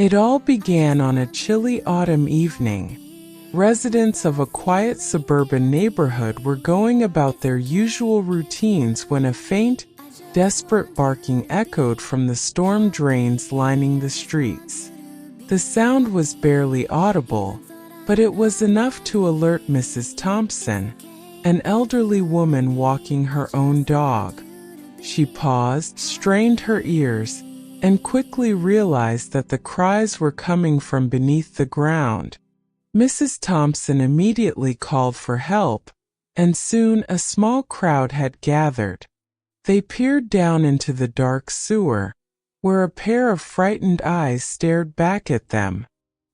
It all began on a chilly autumn evening. Residents of a quiet suburban neighborhood were going about their usual routines when a faint, desperate barking echoed from the storm drains lining the streets. The sound was barely audible, but it was enough to alert Mrs. Thompson, an elderly woman walking her own dog. She paused, strained her ears, and quickly realized that the cries were coming from beneath the ground. Mrs. Thompson immediately called for help, and soon a small crowd had gathered. They peered down into the dark sewer, where a pair of frightened eyes stared back at them.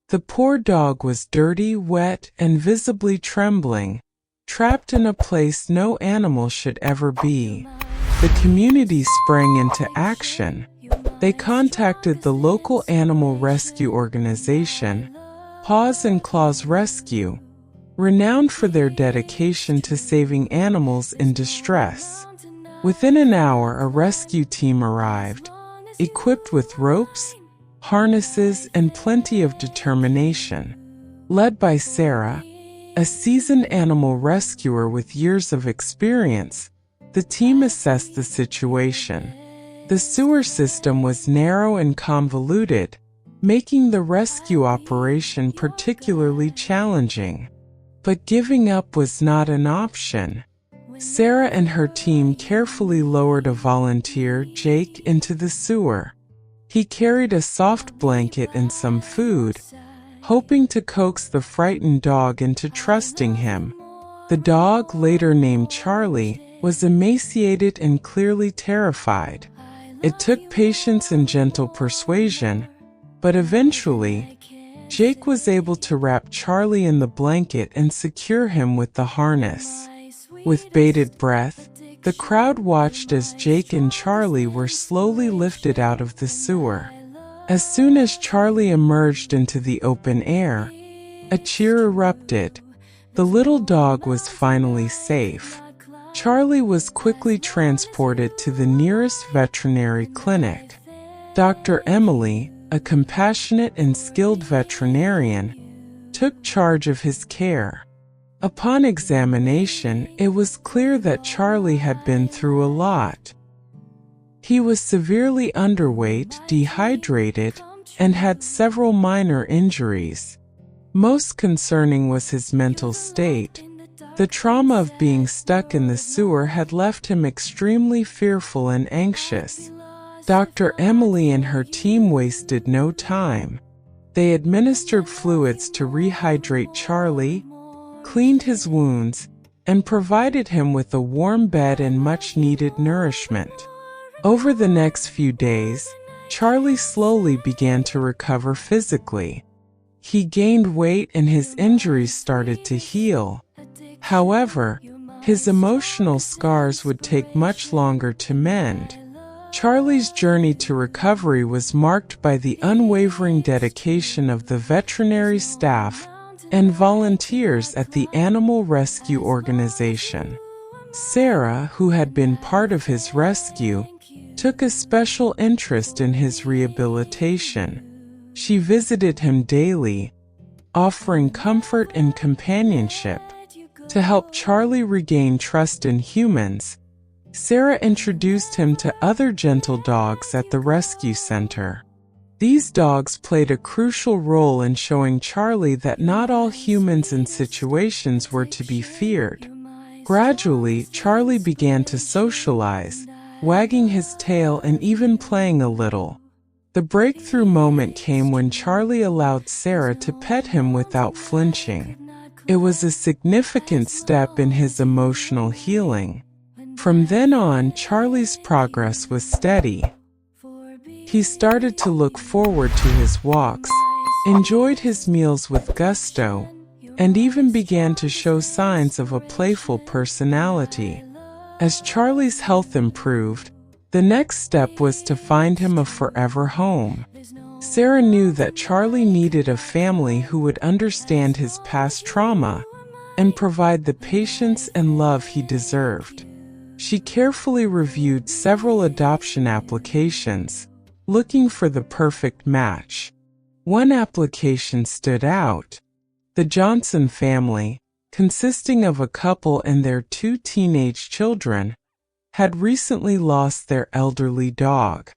The poor dog was dirty, wet, and visibly trembling, trapped in a place no animal should ever be. The community sprang into action. They contacted the local animal rescue organization, Paws and Claws Rescue, renowned for their dedication to saving animals in distress. Within an hour, a rescue team arrived, equipped with ropes, harnesses, and plenty of determination. Led by Sarah, a seasoned animal rescuer with years of experience, the team assessed the situation. The sewer system was narrow and convoluted, making the rescue operation particularly challenging. But giving up was not an option. Sarah and her team carefully lowered a volunteer, Jake, into the sewer. He carried a soft blanket and some food, hoping to coax the frightened dog into trusting him. The dog, later named Charlie, was emaciated and clearly terrified. It took patience and gentle persuasion, but eventually, Jake was able to wrap Charlie in the blanket and secure him with the harness. With bated breath, the crowd watched as Jake and Charlie were slowly lifted out of the sewer. As soon as Charlie emerged into the open air, a cheer erupted. The little dog was finally safe. Charlie was quickly transported to the nearest veterinary clinic. Dr. Emily, a compassionate and skilled veterinarian, took charge of his care. Upon examination, it was clear that Charlie had been through a lot. He was severely underweight, dehydrated, and had several minor injuries. Most concerning was his mental state. The trauma of being stuck in the sewer had left him extremely fearful and anxious. Dr. Emily and her team wasted no time. They administered fluids to rehydrate Charlie, cleaned his wounds, and provided him with a warm bed and much-needed nourishment. Over the next few days, Charlie slowly began to recover physically. He gained weight and his injuries started to heal. However, his emotional scars would take much longer to mend. Charlie's journey to recovery was marked by the unwavering dedication of the veterinary staff and volunteers at the animal rescue organization. Sarah, who had been part of his rescue, took a special interest in his rehabilitation. She visited him daily, offering comfort and companionship. To help Charlie regain trust in humans, Sarah introduced him to other gentle dogs at the rescue center. These dogs played a crucial role in showing Charlie that not all humans and situations were to be feared. Gradually, Charlie began to socialize, wagging his tail and even playing a little. The breakthrough moment came when Charlie allowed Sarah to pet him without flinching. It was a significant step in his emotional healing. From then on, Charlie's progress was steady. He started to look forward to his walks, enjoyed his meals with gusto, and even began to show signs of a playful personality. As Charlie's health improved, the next step was to find him a forever home. Sarah knew that Charlie needed a family who would understand his past trauma and provide the patience and love he deserved. She carefully reviewed several adoption applications, looking for the perfect match. One application stood out. The Johnson family, consisting of a couple and their 2 teenage children, had recently lost their elderly dog.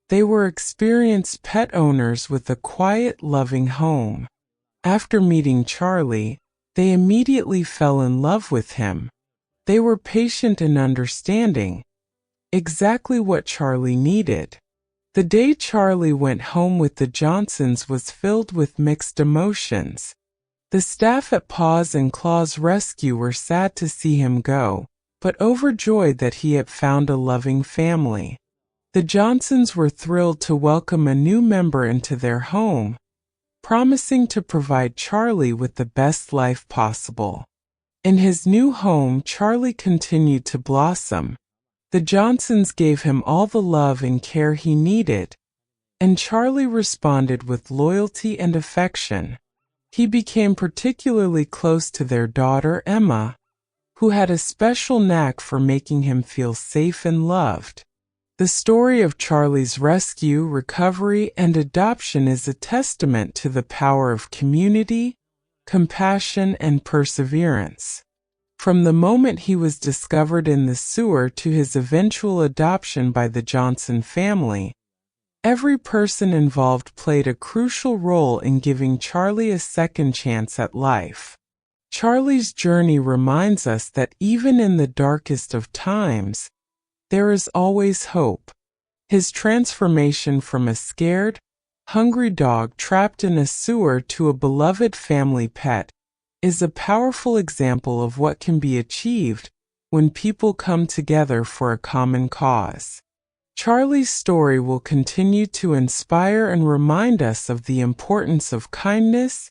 They were experienced pet owners with a quiet, loving home. After meeting Charlie, they immediately fell in love with him. They were patient and understanding, exactly what Charlie needed. The day Charlie went home with the Johnsons was filled with mixed emotions. The staff at Paws and Claws Rescue were sad to see him go, but overjoyed that he had found a loving family. The Johnsons were thrilled to welcome a new member into their home, promising to provide Charlie with the best life possible. In his new home, Charlie continued to blossom. The Johnsons gave him all the love and care he needed, and Charlie responded with loyalty and affection. He became particularly close to their daughter, Emma, who had a special knack for making him feel safe and loved. The story of Charlie's rescue, recovery, and adoption is a testament to the power of community, compassion, and perseverance. From the moment he was discovered in the sewer to his eventual adoption by the Johnson family, every person involved played a crucial role in giving Charlie a second chance at life. Charlie's journey reminds us that even in the darkest of times, there is always hope. His transformation from a scared, hungry dog trapped in a sewer to a beloved family pet is a powerful example of what can be achieved when people come together for a common cause. Charlie's story will continue to inspire and remind us of the importance of kindness,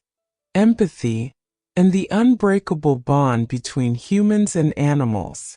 empathy, and the unbreakable bond between humans and animals.